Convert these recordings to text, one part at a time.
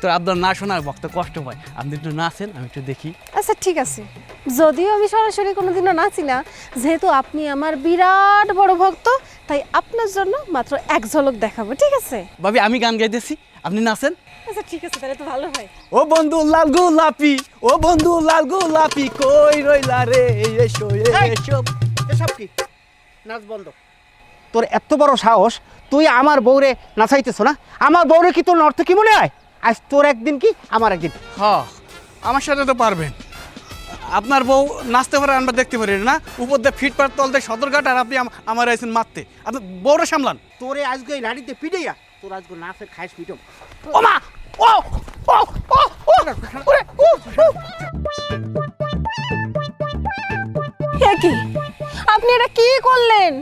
ভক্তর আবদার না শোনা ভক্ত কষ্ট পায়। আপনি একটু নাচেন, আমি একটু দেখি। আচ্ছা ঠিক আছে, যদিও আমি সরাসরি কোনোদিনও নাচি না, যেহেতু আপনি আমার বিরাট বড় ভক্ত, তাই আপনার জন্য মাত্র এক ঝলক দেখাবো, ঠিক আছে? ভাবি আমি গান গাইতেছি, আপনি নাচেন। আচ্ছা ঠিক আছে, তাহলে তো ভালো হয়। ও বন্ধু লাল গোলাপি, ও বন্ধু লাল গোলাপি, কই রইলা রে এসো এসো। এসব কি নাচ বন্ধ? তোর এত বড় সাহস, তুই আমার বউরে নাচাইতেছ না? আমার বউরে কি তোর অর্থ কি মনে হয়? আজ তোর একদিন কি আমার একদিন। হ্যাঁ আমার সাথে তো পারবেন। আপনার বউ নাচতে পারে, আমরা দেখতে পারি না। উপর দিয়ে ফিট পার তল দিয়ে সদরঘাট, আর আপনি আমার আইসেন মারতে। আপনি বউরে সামলান। তোরে আজকে এই লাড়িতে পিটাইয়া তোর আজকে নাচের খাইস পিটম। ও মা, ও ও ও ও ওরে, ও, ও। হে কি, আপনি এটা কি করলেন?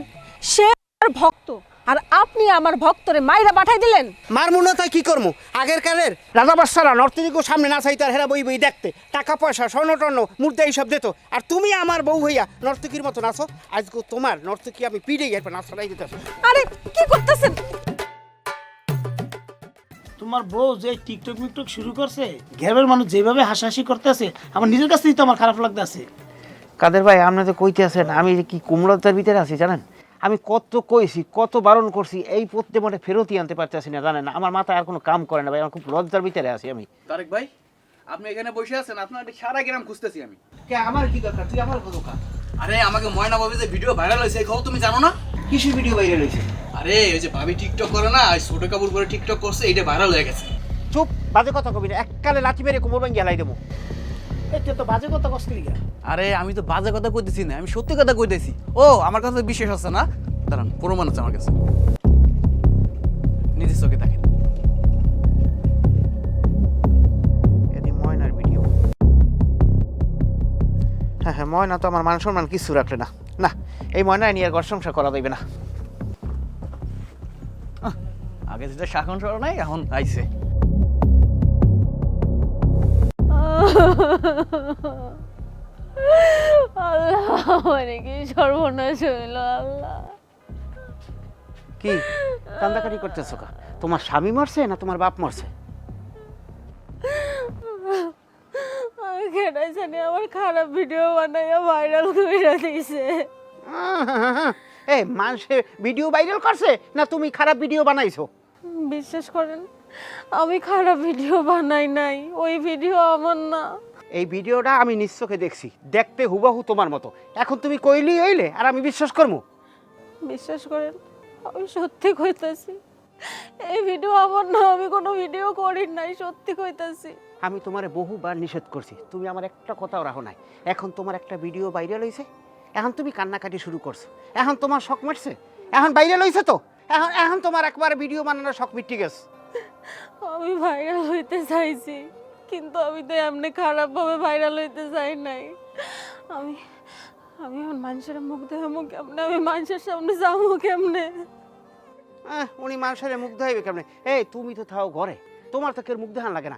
সে আমার ভক্ত, আর আপনি আমার ভক্তরে মাইরা পাঠাই দিলেন। মার মনে তাই কি করবো? আগের কালের রাজা বাদশারা নর্তকীর সামনে নাচাইতে আর হেরা বই বই দেখতে, টাকা পয়সা স্বর্ণ টর্ণ মুদ্রা এইসব দিত, আর তুমি আমার বউ হইয়া নর্তকীর মতো নাচো। আজকে তোমার নর্তকী আমি পিড়েই এরপর নাচটাই দিতে। আরে কি করতেছেন? তোমার বউ যে টিকটক মিকটক শুরু করছে, গ্রামের মানুষ যেভাবে হাসাহাসি করতেছে, আমার নিজের কাছ থেকেই তো আমার খারাপ লাগতেছে। কাদের ভাই, আপনি তো কইতে আছেন আমি কি কুমড়োতার ভিতরে আছি জানেন? আমি কত কইছি, কত বারণ করছি, এই পড়তে মানে ফেরতই আনতে পারতেছি না জানেন? আমার মাথায় আর কোনো কাম করে না ভাই, আমার খুব লজ্জার ভিতরে আছি আমি। তারেক ভাই, আপনি এখানে বসে আছেন, আপনার সারা গ্রাম খুঁজতেছি আমি। কে আমার কি দরকার? তুই আমার দরকার। আরে আমাকে ময়না ভাবি যে ভিডিও ভাইরাল হয়েছে, এই খবর তুমি জানো না? কিছু ভিডিও বাইরে রয়েছে। আরে ওই যে ভাবি টিকটক করে না, ছোট কাপড় পরে টিকটক করছে, এইটা ভাইরাল হয়ে গেছে। চুপ, বাজে কথা কবি না, এককালে লাঠি মেরে কোমর ভাঙিয়ে হেলাই দেবো। এটা তো বাজে কথা কষ্ট লিগা। আরে আমি তো বাজে কথা কইতেছি না, আমি সত্যি কথা কইতেছি। ও আমার কথা বিশ্বাস হচ্ছে না? দাঁড়ান, প্রমাণ আছে আমার কাছে, নিজের চোখে দেখেন। এটি ময়নার ভিডিও। হ্যাঁ হ্যাঁ, ময়না তো আমার মান সম্মান কিছু রাখলে না। না, এই ময়না নিয়ে আর ঘর সংসার করা যাইবে না। আগে যেটা শাসন সর নাই, এখন আইছে। আল্লাহ, মানে কি সর্বনাশ হইল আল্লাহ। কি কান্দাকাটি করতেছো কা? তোমার স্বামী মরছে না তোমার বাপ মরছে? আমি কেনাই জানি আমার খারাপ ভিডিও বানাইয়া ভাইরাল করে দিয়েছে। এই মানুষে ভিডিও ভাইরাল করছে না তুমি খারাপ ভিডিও বানাইছো? বিশ্বাস করেন, আমি খারাপ ভিডিও বানাই নাই, ওই ভিডিও আমার না। এই ভিডিওটা আমি নিজ চোখে দেখছি, দেখতে হুবাহু তোমার মতো। এখন তুমি কইলি হইলে আর আমি বিশ্বাস করবো? বিশ্বাস করেন, আমি সত্যি কইতাছি, এই ভিডিও আমার না, আমি কোনো ভিডিও করি নাই, সত্যি কইতাছি। আমি তোমারে বহুবার নিষেধ করছি, তুমি আমার একটা কথাও রাখো নাই। এখন তোমার একটা ভিডিও ভাইরাল হয়েছে, এখন তুমি কান্নাকাটি শুরু করছো। এখন তোমার শখ মারছে, এখন ভাইরাল হয়েছে তো এখন এখন তোমার একবার ভিডিও বানানোর শখ মিটে গেছে। আমি ভাইরাল হইতে চাইছি, কিন্তু আমি তো এমনি খারাপভাবে ভাইরাল হইতে চাই নাই। আমি আমি এখন মানুষের মুখ দেখামো কেমনে? আমি মানুষের সামনে যাবো কেমনে? উনি মানুষের মুখ দেখাইবে কেমনে? এই তুমি তো থাও ঘরে, তোমার তো কেউ মুখ দেখান লাগে না।